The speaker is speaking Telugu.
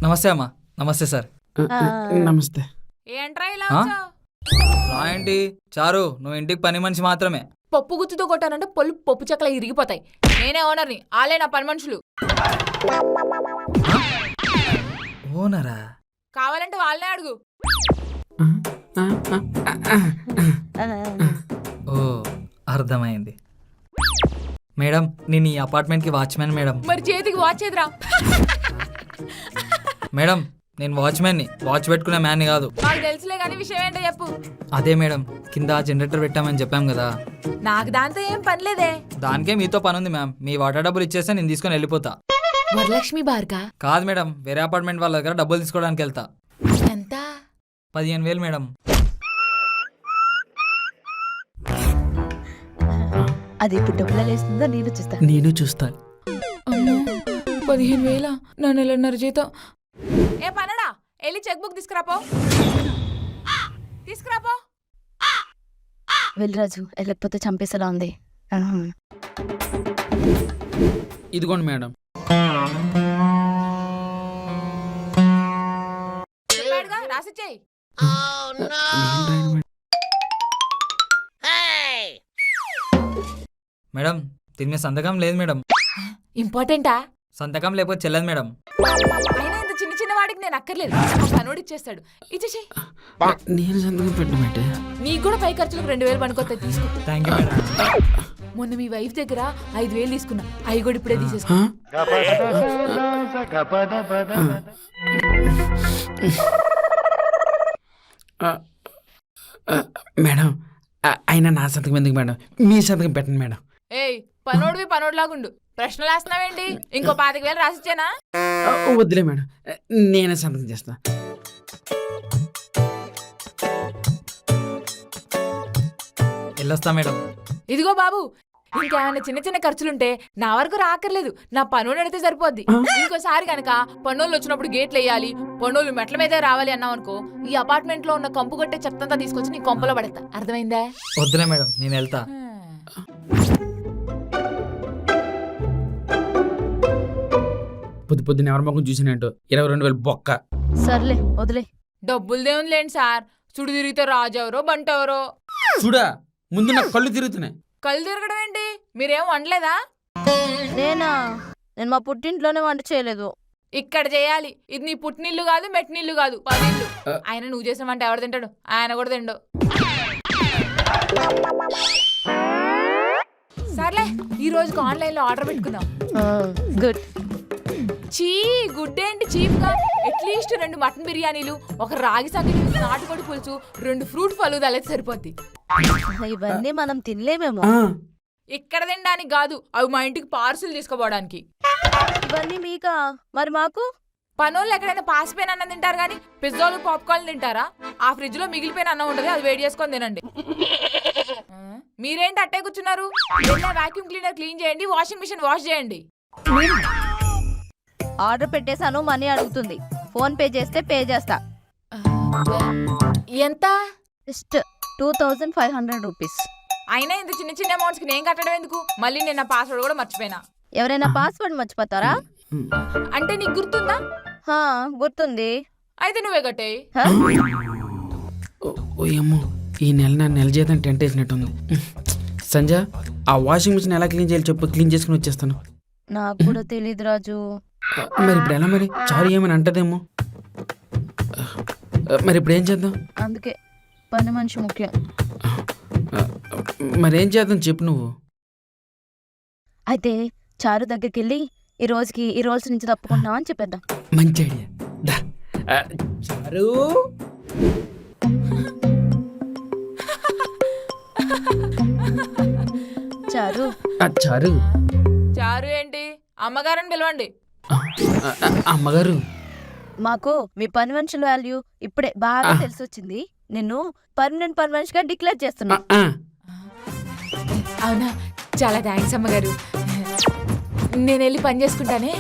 నమస్తే అమ్మా. నమస్తే సార్. నమస్తే. ఏంట్రా ఇలా ఆ? వచ్చావ్? నా ఏంటి చారు, నువ్వు ఇంటికి పని మనిషి మాత్రమే. పప్పు గుత్తుతో కొట్టానంటే పప్పు చెక్కలు ఇరిగిపోతాయి. నేనే ఓనర్ని, ఆలే నా పని మనుషులు. ఓనరా? కావాలంటే వాళ్ళనే అడుగు. ఓ అర్థమైంది మేడం. నేను ఈ అపార్ట్మెంట్కి వాచ్మెన్ మేడం. మరి చేతికి వాచ్ చేద్రా. మేడం నేను వాచ్మెన్ని, వాచ్ పెట్టుకునే మ్యాన్ని కాదు. నాకు తెలుసులే కానీ విషయం ఏంటో చెప్పు. అదే మేడం, కింద జనరేటర్ పెట్టామని చెప్పాం కదా. నాకు దాంతో ఏం పనిలేదే. దానికే మీతో పని ఉంది మ్యామ్. మీ వాటర్ డబ్బులు ఇచ్చేస్తే నేను తీసుకొని వెళ్ళిపోతా. వరలక్ష్మి బార్గా కాదు మేడం, వేరే అపార్ట్మెంట్ వాళ్ళ దగ్గర డబ్బులు తీసుకోవడానికి వెళ్తా. ఎంత? 15,000 మేడం. అది ఇప్పుడు డబ్బులు వేస్తుందో నేను చూస్తా. నేను చూస్తా. 15,000 నా నెలన్నర జీతం. ఏ పనడా, వెళ్ళి చెక్ బుక్ తీసుకురాపో. తీసుకురాపో. వెళ్ళరాజు, వెళ్ళకపోతే చంపేసేలా ఉంది. ఇదిగోండి మేడం. చెప్పాడుగా, రాసిచ్చేయి. మేడం దీని మీద సంతకం లేదు మేడం. ఇంపార్టెంటా? సంతకం లేకపోతే చెల్లదు మేడం. అయినా ఇంత చిన్న చిన్న వాడికి నేను అక్కర్లేదు, పనోడు ఇచ్చేస్తాడు. ఇచ్చేసి నేను సంతకం పెట్టమంటే నీకు కూడా పై ఖర్చులకు 2,000 పనుకొస్తాయి, తీసుకో. Thank you madam. మొన్న మీ వైఫ్ దగ్గర 5,000 తీసుకున్నా, అవి కూడా ఇప్పుడే తీసేసుకో. మేడం అయినా నా సంతకం ఎందుకు మేడం? మీ సంతకం పెట్టండి మేడం. ఏయ్ పనోడివి పనోడిలాగుండు. ప్రశ్నలు వేస్తున్నావేంటి? ఇంకో 25,000 రాసిచ్చానా? వద్దులే మేడం, నేనే సంతకం చేస్తా. వెళ్ళొస్తా మేడం. ఇదిగో బాబు, ఇంకేమైనా చిన్న చిన్న ఖర్చులుంటే నా వరకు రాకర్లేదు, నా పనోడు అడిగితే సరిపోద్ది. ఇంకోసారి గనక పనోళ్ళు వచ్చినప్పుడు గేట్లు వేయాలి, పనోళ్ళు మెట్ల మీదే రావాలి అన్నావు అనుకో, ఈ అపార్ట్మెంట్ లో ఉన్న కంపు కొట్టే చెత్తంతా తీసుకొచ్చి నీ కొంపలో పడతా. అర్థమైందా? వద్దులే మేడం, నేను వెళ్తా. పొద్దున్న ఎవరి మొక్కం చూసినట్టు 22,000 బొక్క. సర్లే వదిలే. డబ్బులు దేవుని లేండి సార్, సుడి తిరిగితే రాజెవరో బంట ఎవరో. చూడా, ముందు నాకు కళ్ళు తిరుగుతున్నాయి. కళ్ళు తిరగడం ఏంటి? మీరేం వండలేదా? నేను మా పుట్టింట్లోనే వంట చేయలేదు. ఇక్కడ చేయాలి. ఇది నీ పుట్టినిల్లు కాదు, మెట్టినిల్లు కాదు, పదిల్లు. ఆయన నువ్వు చేసిన వంట ఎవరు తింటాడు? ఆయన కూడా తిండు. సర్లే, ఈ రోజుకి ఆన్లైన్ లో ఆర్డర్ పెట్టుకుందాం. గుడ్. చీ గుడ్ ఏంటి చీప్గా? అట్లీస్ట్ 2 మటన్ బిర్యానీలు, ఒక రాగి సంగటి, నాటుకోడి పులుసు, 2 ఫ్రూట్ ఫలూదాలు అయితే సరిపోద్ది. ఇవన్నీ మనం తినలేమేమో. ఇక్కడ తినడానికి కాదు, అవి మా ఇంటికి పార్సిల్ తీసుకోపోవడానికి. ఇవన్నీ మీకా? మరి మాకు? పనోళ్ళు ఎక్కడైనా పాసిపోయిన అన్నం తింటారు కానీ పిజ్జాలు పాప్కార్న్ తింటారా? ఆ ఫ్రిడ్జ్ లో మిగిలిపోయిన అన్నం ఉంటుంది, అది వేడి చేసుకొని తినండి. మీరేంటి అట్టే కూర్చున్నారు? వాక్యూమ్ క్లీనర్ క్లీన్ చేయండి, వాషింగ్ మిషన్ వాష్ చేయండి. ఆర్డర్ పెట్టేశాను, మనీ అడుగుతుంది. ఫోన్ పే చేస్తే పే చేస్తా. ఎంత? Just 2,500 rupees. అయినా ఇంత చిన్న చిన్న అమౌంట్స్ కి నేను కట్టడం ఎందుకు? మళ్ళీ నేను నా పాస్వర్డ్ కూడా మర్చిపోయినా. ఎవరైనా పాస్వర్డ్ మర్చిపోతారా? అంటే నీకు గుర్తుందా? గుర్తుంది. అయితే నువ్వే కట్టే. ఓయమ్మో, ఈ నెల జీతం టెంట్ వేసినట్టుంది. సంజ, ఆ వాషింగ్ మిషన్ ఎలా క్లీన్ చేయాలి చెప్పు, క్లీన్ చేసుకుని వచ్చేస్తాను. నాకు కూడా తెలీదు రాజు. మరి ఇప్పుడు ఎలా? మరి చారు ఏమని అంటదేమో. మరి ఇప్పుడు ఏం చేద్దాం? అందుకే పని మనిషి ముఖ్యం. మరేం చేద్దాం చెప్పు నువ్వు. అయితే చారు దగ్గరికి వెళ్ళి ఈ రోజు నుంచి తప్పుకుంటున్నావు అని చెప్పేద్దాం. మంచి ఐడియా. చారు, చారు, చారు. చారు ఏంటి? అమ్మగారని పిలవండి. అమ్మగారు, మాకు మీ పని మనుషుల వాల్యూ ఇప్పుడే బాగా తెలిసి వచ్చింది. నిన్ను పర్మనెంట్ పని మనిషిగా డిక్లేర్ చేస్తున్నా. అవునా? చాలా థ్యాంక్స్ అమ్మగారు. నేను వెళ్ళి పని చేసుకుంటానే.